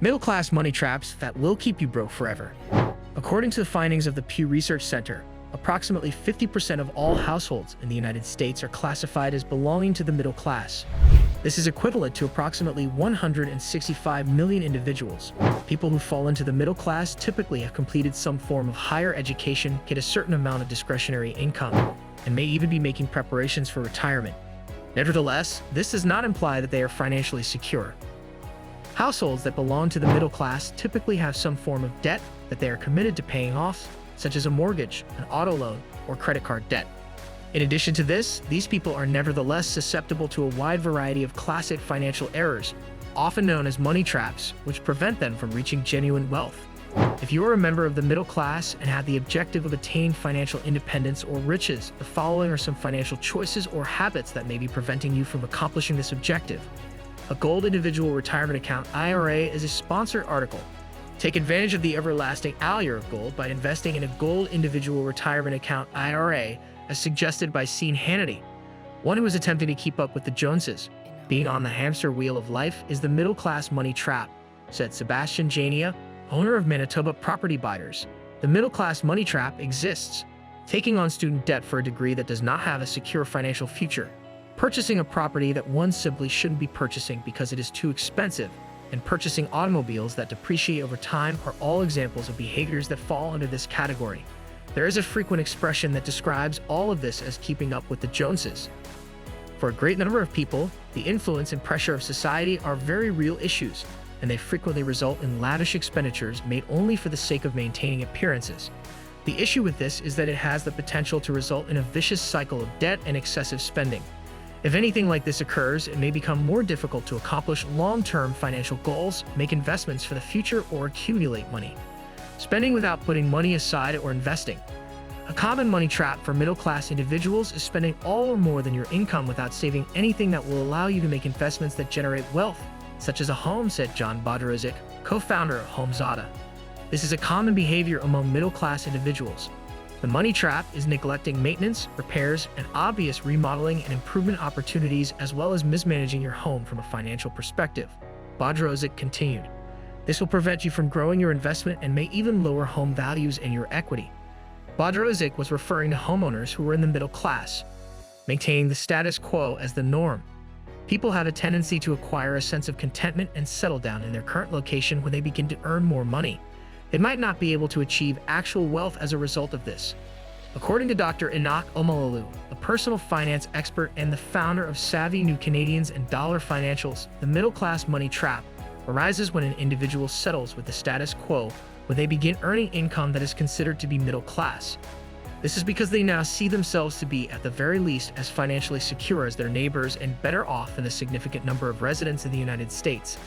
Middle-class money traps that will keep you broke forever. According to the findings of the Pew Research Center, approximately 50% of all households in the United States are classified as belonging to the middle class. This is equivalent to approximately 165 million individuals. People who fall into the middle class typically have completed some form of higher education, get a certain amount of discretionary income, and may even be making preparations for retirement. Nevertheless, this does not imply that they are financially secure. Households that belong to the middle class typically have some form of debt that they are committed to paying off, such as a mortgage, an auto loan, or credit card debt. In addition to this, these people are nevertheless susceptible to a wide variety of classic financial errors, often known as money traps, which prevent them from reaching genuine wealth. If you are a member of the middle class and have the objective of attaining financial independence or riches, the following are some financial choices or habits that may be preventing you from accomplishing this objective. A Gold Individual Retirement Account (IRA) is a sponsored article. Take advantage of the everlasting allure of gold by investing in a Gold Individual Retirement Account (IRA), as suggested by Sean Hannity, one who is attempting to keep up with the Joneses. Being on the hamster wheel of life is the middle-class money trap, said Sebastian Jania, owner of Manitoba Property Buyers. The middle-class money trap exists. Taking on student debt for a degree that does not have a secure financial future. Purchasing a property that one simply shouldn't be purchasing because it is too expensive, and purchasing automobiles that depreciate over time are all examples of behaviors that fall under this category. There is a frequent expression that describes all of this as keeping up with the Joneses. For a great number of people, the influence and pressure of society are very real issues, and they frequently result in lavish expenditures made only for the sake of maintaining appearances. The issue with this is that it has the potential to result in a vicious cycle of debt and excessive spending. If anything like this occurs, it may become more difficult to accomplish long-term financial goals, make investments for the future, or accumulate money. Spending without putting money aside or investing. A common money trap for middle-class individuals is spending all or more than your income without saving anything that will allow you to make investments that generate wealth, such as a home, said John Bodrozic, co-founder of HomeZada. This is a common behavior among middle-class individuals. The money trap is neglecting maintenance, repairs, and obvious remodeling and improvement opportunities, as well as mismanaging your home from a financial perspective. Bodrozic continued. This will prevent you from growing your investment and may even lower home values and your equity. Bodrozic was referring to homeowners who were in the middle class, maintaining the status quo as the norm. People have a tendency to acquire a sense of contentment and settle down in their current location when they begin to earn more money. They might not be able to achieve actual wealth as a result of this. According to Dr. Enoch Omalalu, a personal finance expert and the founder of Savvy New Canadians and Dollar Financials, the middle-class money trap arises when an individual settles with the status quo when they begin earning income that is considered to be middle class. This is because they now see themselves to be, at the very least, as financially secure as their neighbors and better off than a significant number of residents in the United States.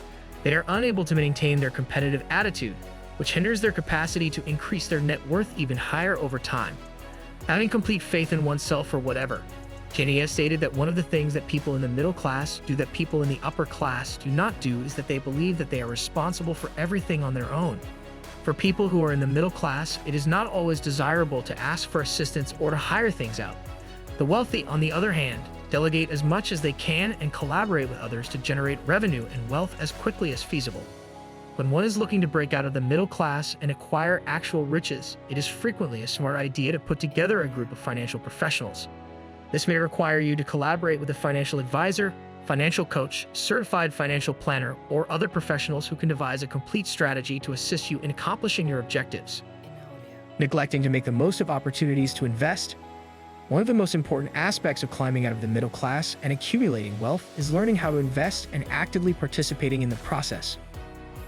They are unable to maintain their competitive attitude, which hinders their capacity to increase their net worth even higher over time. Having complete faith in oneself or whatever. Jania stated that one of the things that people in the middle class do that people in the upper class do not do is that they believe that they are responsible for everything on their own. For people who are in the middle class, it is not always desirable to ask for assistance or to hire things out. The wealthy, on the other hand, delegate as much as they can and collaborate with others to generate revenue and wealth as quickly as feasible. When one is looking to break out of the middle class and acquire actual riches, it is frequently a smart idea to put together a group of financial professionals. This may require you to collaborate with a financial advisor, financial coach, certified financial planner, or other professionals who can devise a complete strategy to assist you in accomplishing your objectives. Neglecting to make the most of opportunities to invest. One of the most important aspects of climbing out of the middle class and accumulating wealth is learning how to invest and actively participating in the process.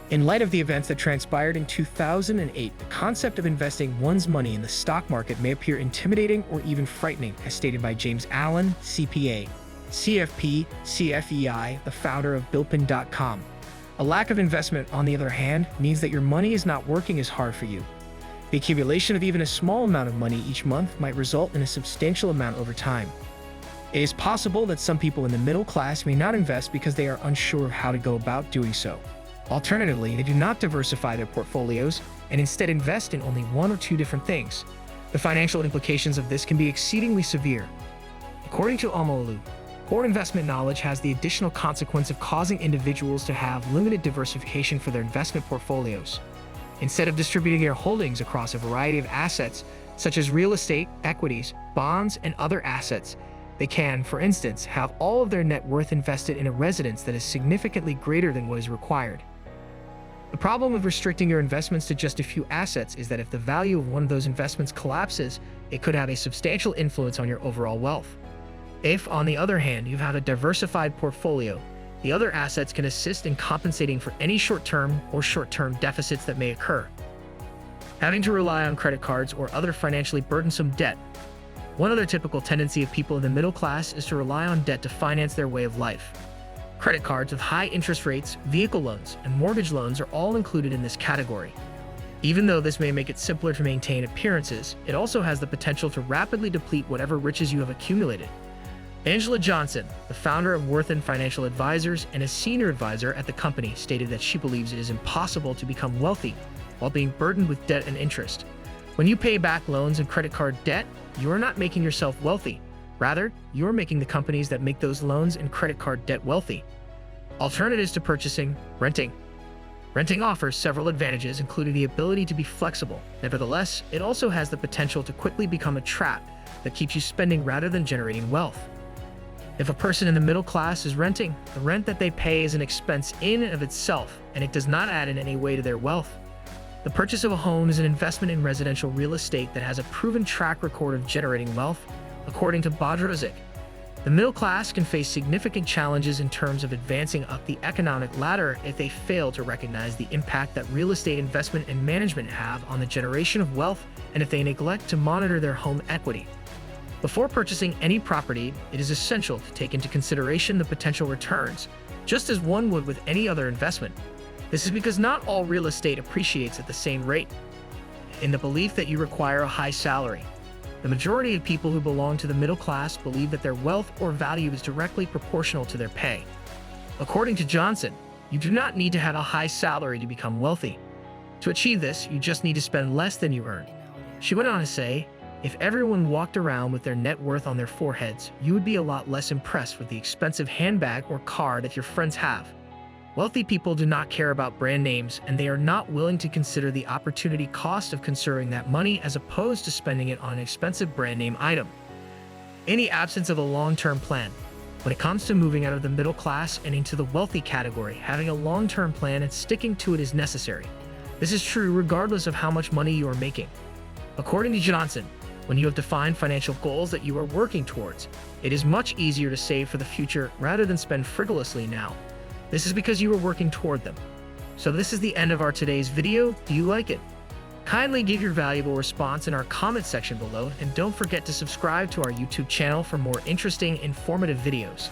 In light of the events that transpired in 2008, the concept of investing one's money in the stock market may appear intimidating or even frightening, as stated by James Allen, CPA, CFP, CFEI, the founder of Builtpin.com. A lack of investment, on the other hand, means that your money is not working as hard for you. The accumulation of even a small amount of money each month might result in a substantial amount over time. It is possible that some people in the middle class may not invest because they are unsure of how to go about doing so. Alternatively, they do not diversify their portfolios and instead invest in only one or two different things. The financial implications of this can be exceedingly severe. According to Omalalu, Poor investment knowledge has the additional consequence of causing individuals to have limited diversification for their investment portfolios. Instead of distributing their holdings across a variety of assets, such as real estate, equities, bonds, and other assets, they can, for instance, have all of their net worth invested in a residence that is significantly greater than what is required. The problem of restricting your investments to just a few assets is that if the value of one of those investments collapses, it could have a substantial influence on your overall wealth. If, on the other hand, you have a diversified portfolio, the other assets can assist in compensating for any short-term deficits that may occur. Having to rely on credit cards or other financially burdensome debt. One other typical tendency of people in the middle class is to rely on debt to finance their way of life. Credit cards with high interest rates, vehicle loans, and mortgage loans are all included in this category. Even though this may make it simpler to maintain appearances, it also has the potential to rapidly deplete whatever riches you have accumulated. Angela Johnson, the founder of Worthen Financial Advisors and a senior advisor at the company, stated that she believes it is impossible to become wealthy while being burdened with debt and interest. When you pay back loans and credit card debt, you are not making yourself wealthy. Rather, you are making the companies that make those loans and credit card debt wealthy. Alternatives to purchasing, renting. Renting offers several advantages, including the ability to be flexible. Nevertheless, it also has the potential to quickly become a trap that keeps you spending rather than generating wealth. If a person in the middle class is renting, the rent that they pay is an expense in and of itself, and it does not add in any way to their wealth. The purchase of a home is an investment in residential real estate that has a proven track record of generating wealth, according to Bodrozic. The middle class can face significant challenges in terms of advancing up the economic ladder if they fail to recognize the impact that real estate investment and management have on the generation of wealth, and if they neglect to monitor their home equity. Before purchasing any property, it is essential to take into consideration the potential returns, just as one would with any other investment. This is because not all real estate appreciates at the same rate. In the belief that you require a high salary, the majority of people who belong to the middle class believe that their wealth or value is directly proportional to their pay. According to Johnson, you do not need to have a high salary to become wealthy. To achieve this, you just need to spend less than you earn. She went on to say, if everyone walked around with their net worth on their foreheads, you would be a lot less impressed with the expensive handbag or car that your friends have. Wealthy people do not care about brand names, and they are not willing to consider the opportunity cost of conserving that money as opposed to spending it on an expensive brand name item. In the absence of a long-term plan, when it comes to moving out of the middle class and into the wealthy category, having a long-term plan and sticking to it is necessary. This is true regardless of how much money you are making. According to Johnson, when you have defined financial goals that you are working towards, it is much easier to save for the future rather than spend frivolously now. This is because you are working toward them. So this is the end of our today's video. Do you like it? Kindly give your valuable response in our comment section below, and don't forget to subscribe to our YouTube channel for more interesting, informative videos.